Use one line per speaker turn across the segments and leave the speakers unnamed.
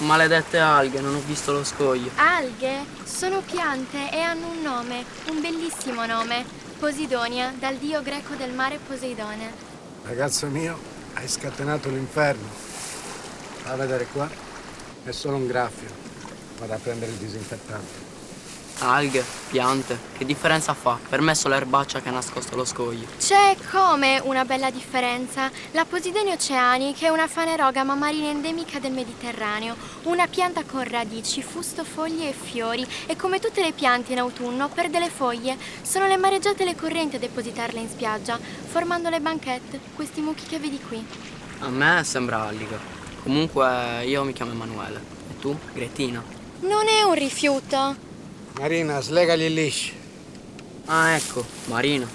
maledette alghe, non ho visto lo scoglio.
Alghe? Sono piante e hanno un nome, un bellissimo nome. Posidonia, dal dio greco del mare Poseidone.
Ragazzo mio, hai scatenato l'inferno. Va a vedere qua. È solo un graffio. Vado a prendere il disinfettante.
Alghe, piante, che differenza fa? Per me è solo erbaccia che ha nascosto lo scoglio.
C'è come una bella differenza. La Posidonia oceani, che è una fanerogama marina endemica del Mediterraneo, una pianta con radici, fusto, foglie e fiori, e come tutte le piante in autunno perde le foglie. Sono le mareggiate e le correnti a depositarle in spiaggia, formando le banchette, questi mucchi che vedi qui.
A me sembra alliga. Comunque io mi chiamo Emanuele. E tu? Gretina?
Non è un rifiuto.
Marina, slegagli il lisci.
Ah, ecco, Marina.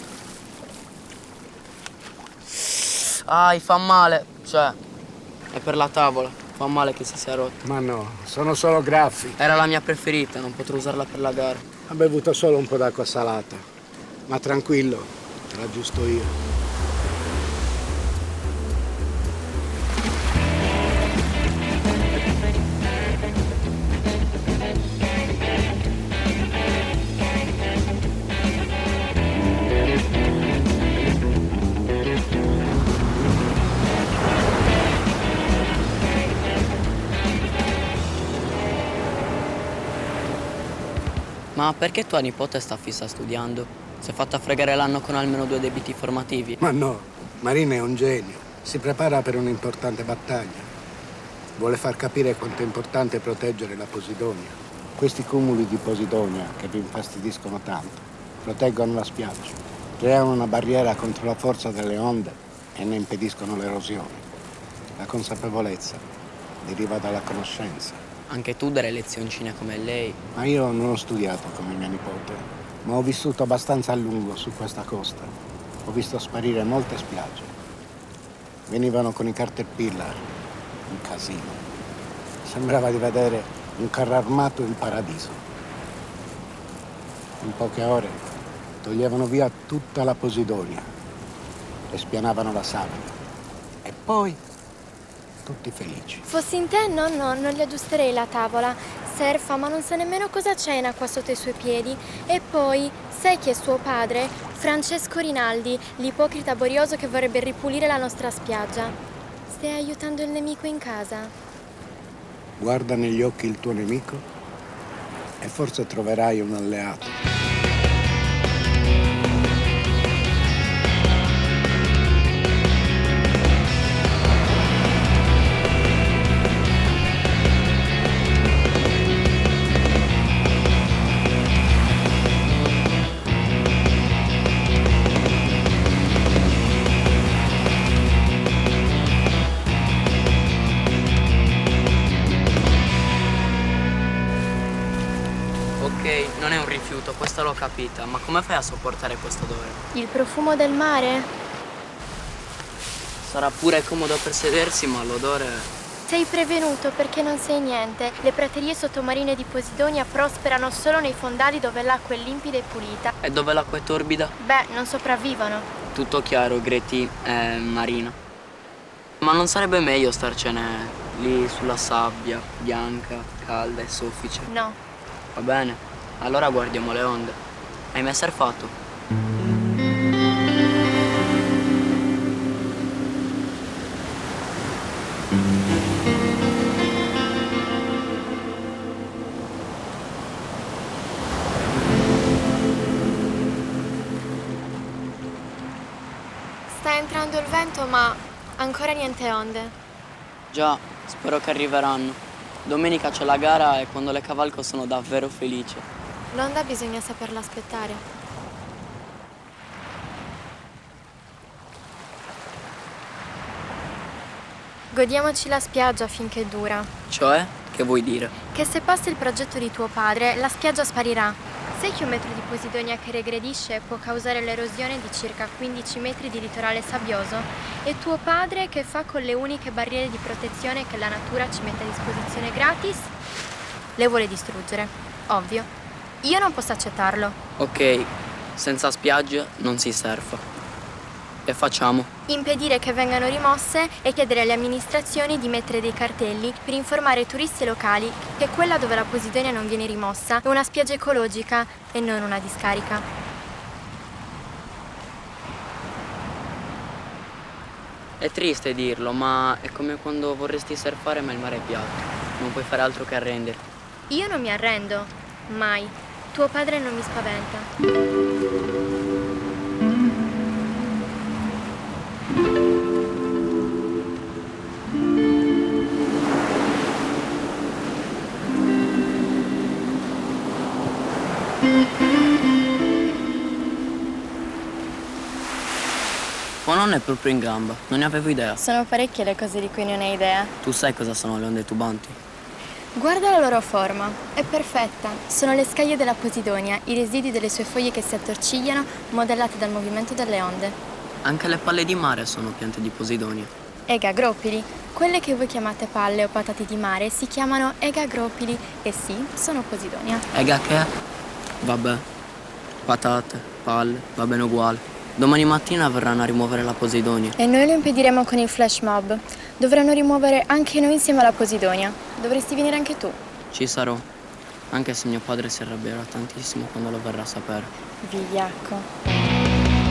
Ai, fa male. Cioè, è per la tavola. Fa male che si sia rotta.
Ma no, sono solo graffi.
Era la mia preferita, non potrò usarla per la gara.
Ha bevuto solo un po' d'acqua salata. Ma tranquillo, te l'aggiusto io.
Ma perché tua nipote sta fissa studiando? Si è fatta fregare l'anno con almeno 2 debiti formativi?
Ma no, Marina è un genio. Si prepara per un'importante battaglia. Vuole far capire quanto è importante proteggere la Posidonia. Questi cumuli di Posidonia, che vi infastidiscono tanto, proteggono la spiaggia, creano una barriera contro la forza delle onde e ne impediscono l'erosione. La consapevolezza deriva dalla conoscenza.
Anche tu dare lezioncine come lei.
Ma io non ho studiato come mia nipote, ma ho vissuto abbastanza a lungo su questa costa. Ho visto sparire molte spiagge. Venivano con i caterpillar, un casino. Sembrava di vedere un carro armato in paradiso. In poche ore toglievano via tutta la Posidonia e spianavano la sabbia. E poi tutti felici.
Fossi in te, nonno, non gli aggiusterei la tavola. Surfa, ma non sa nemmeno cosa c'è in acqua sotto i suoi piedi. E poi, sai chi è suo padre? Francesco Rinaldi, l'ipocrita borioso che vorrebbe ripulire la nostra spiaggia. Stai aiutando il nemico in casa?
Guarda negli occhi il tuo nemico e forse troverai un alleato.
Ok, non è un rifiuto, questa l'ho capita, ma come fai a sopportare questo odore?
Il profumo del mare?
Sarà pure comodo per sedersi, ma l'odore...
Sei prevenuto perché non sai niente. Le praterie sottomarine di Posidonia prosperano solo nei fondali dove l'acqua è limpida e pulita.
E dove l'acqua è torbida?
Beh, non sopravvivono.
Tutto chiaro, Greti e Marina. Ma non sarebbe meglio starcene lì sulla sabbia, bianca, calda e soffice?
No.
Va bene, allora guardiamo le onde. Hai mai surfato?
Sta entrando il vento, ma ancora niente onde.
Già, spero che arriveranno. Domenica c'è la gara e quando le cavalco sono davvero felice.
L'onda bisogna saperla aspettare. Godiamoci la spiaggia finché dura.
Cioè? Che vuoi dire?
Che se passa il progetto di tuo padre, la spiaggia sparirà. Sai che un metro di Posidonia che regredisce può causare l'erosione di circa 15 metri di litorale sabbioso? E tuo padre che fa con le uniche barriere di protezione che la natura ci mette a disposizione gratis? Le vuole distruggere, ovvio. Io non posso accettarlo.
Ok, senza spiaggia non si surfa. E facciamo?
Impedire che vengano rimosse e chiedere alle amministrazioni di mettere dei cartelli per informare i turisti locali che quella dove la Posidonia non viene rimossa è una spiaggia ecologica e non una discarica.
È triste dirlo, ma è come quando vorresti surfare ma il mare è piatto. Non puoi fare altro che arrenderti.
Io non mi arrendo, mai. Tuo padre non mi spaventa.
Tuo nonno è proprio in gamba, non ne avevo idea.
Sono parecchie le cose di cui non hai idea.
Tu sai cosa sono le onde tubanti?
Guarda la loro forma, è perfetta. Sono le scaglie della Posidonia, i residui delle sue foglie che si attorcigliano, modellate dal movimento delle onde.
Anche le palle di mare sono piante di Posidonia.
Egagroppili. Quelle che voi chiamate palle o patate di mare si chiamano egagroppili e sì, sono Posidonia.
Ega che? Vabbè. Patate, palle, va bene uguale. Domani mattina verranno a rimuovere la Posidonia.
E noi lo impediremo con il flash mob. Dovranno rimuovere anche noi insieme alla Posidonia. Dovresti venire anche tu.
Ci sarò. Anche se mio padre si arrabbierà tantissimo quando lo verrà a sapere.
Vigliacco.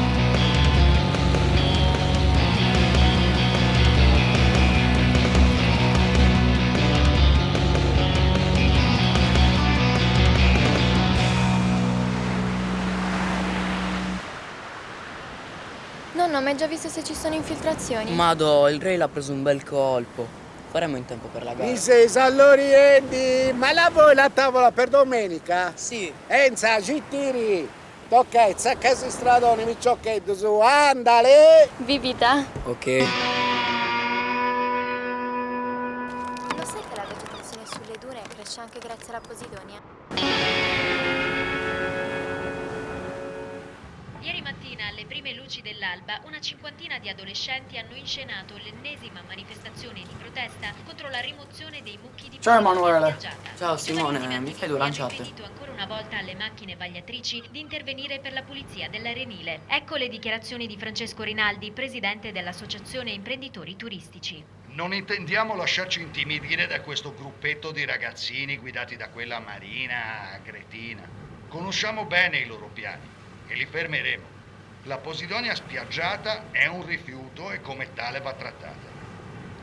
Nonno, ma hai già visto se ci sono infiltrazioni?
Mado, il Re l'ha preso un bel colpo. Faremo in tempo per la gara.
Mi sei all'Orienti, ma la vuoi la tavola per domenica?
Sì.
Enza, ci tiri. Tocca, zacca si stradone, mi ciocchetto su, andale!
Vivita?
Ok.
Lo sai che la vegetazione sulle dune cresce anche grazie alla Posidonia?
Ieri mattina, alle prime luci dell'alba, una cinquantina di adolescenti hanno inscenato l'ennesima manifestazione di protesta contro la rimozione dei mucchi di
Ciao,
Posidonia
Emanuele.
spiaggiata.
Ciao,
I
Simone,
giovani
mi fai due
hanno
lanciate?
impedito ancora una volta alle macchine vagliatrici di intervenire per la pulizia dell'arenile. Ecco le dichiarazioni di Francesco Rinaldi, presidente dell'Associazione Imprenditori Turistici.
Non intendiamo lasciarci intimidire da questo gruppetto di ragazzini guidati da quella Marina cretina. Conosciamo bene i loro piani e li fermeremo. La Posidonia spiaggiata è un rifiuto e come tale va trattata.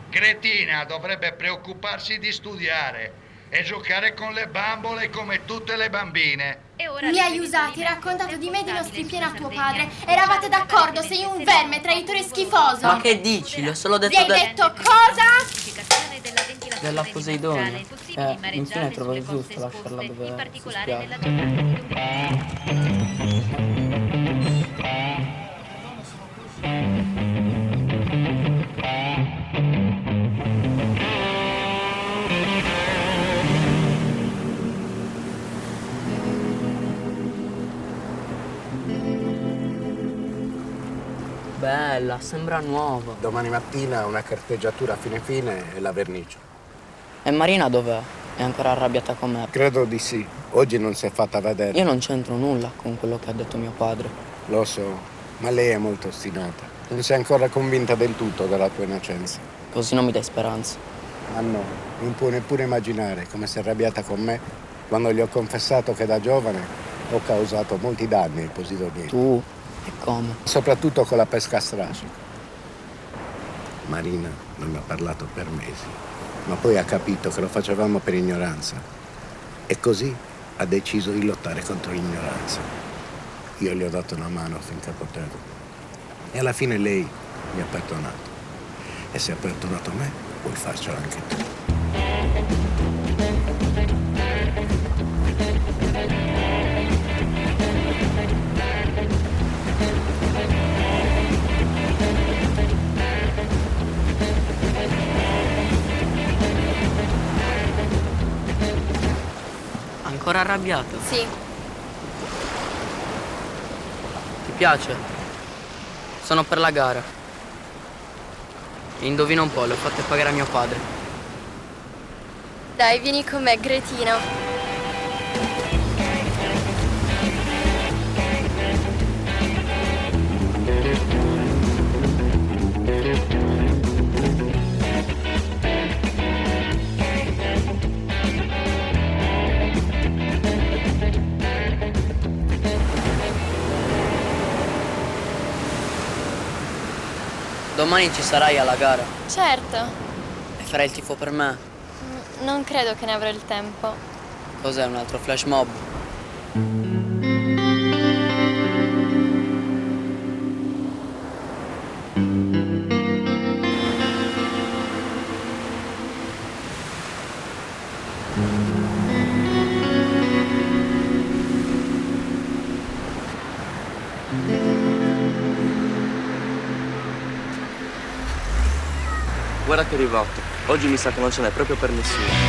Cretina dovrebbe preoccuparsi di studiare e giocare con le bambole come tutte le bambine.
E ora
Mi hai usati, hai raccontato di me e di nostri piani a tuo padre. Eravate d'accordo, sei un verme, traditore schifoso.
Ma che dici? L'ho solo
Vi
detto
hai detto cosa?
della Posidonia. Infine trovo giusto lasciarla dove si spiaggia. Bella, sembra nuova.
Domani mattina una carteggiatura a fine fine e la vernice.
E Marina dov'è? È ancora arrabbiata con me?
Credo di sì. Oggi non si è fatta vedere.
Io non c'entro nulla con quello che ha detto mio padre.
Lo so, ma lei è molto ostinata. Non si è ancora convinta del tutto della tua innocenza.
Così non mi dai speranza.
Ma no, non può neppure immaginare come si è arrabbiata con me quando gli ho confessato che da giovane ho causato molti danni ai posidonieri.
Tu? E come?
Soprattutto con la pesca a strascico. Marina non mi ha parlato per mesi, ma poi ha capito che lo facevamo per ignoranza. E così ha deciso di lottare contro l'ignoranza. Io gli ho dato una mano finché potevo. E alla fine lei mi ha perdonato. E se ha perdonato me, puoi farcela anche tu.
Ancora arrabbiato?
Sì.
Ti piace? Sono per la gara. Indovina un po', le ho fatte pagare a mio padre.
Dai, vieni con me, Gretino.
Domani ci sarai alla gara
Certo,
e farai il tifo per me.
non credo che ne avrò il tempo.
Cos'è, un altro flash mob?
Guarda che arrivato. Oggi mi sa che non ce n'è proprio per nessuno.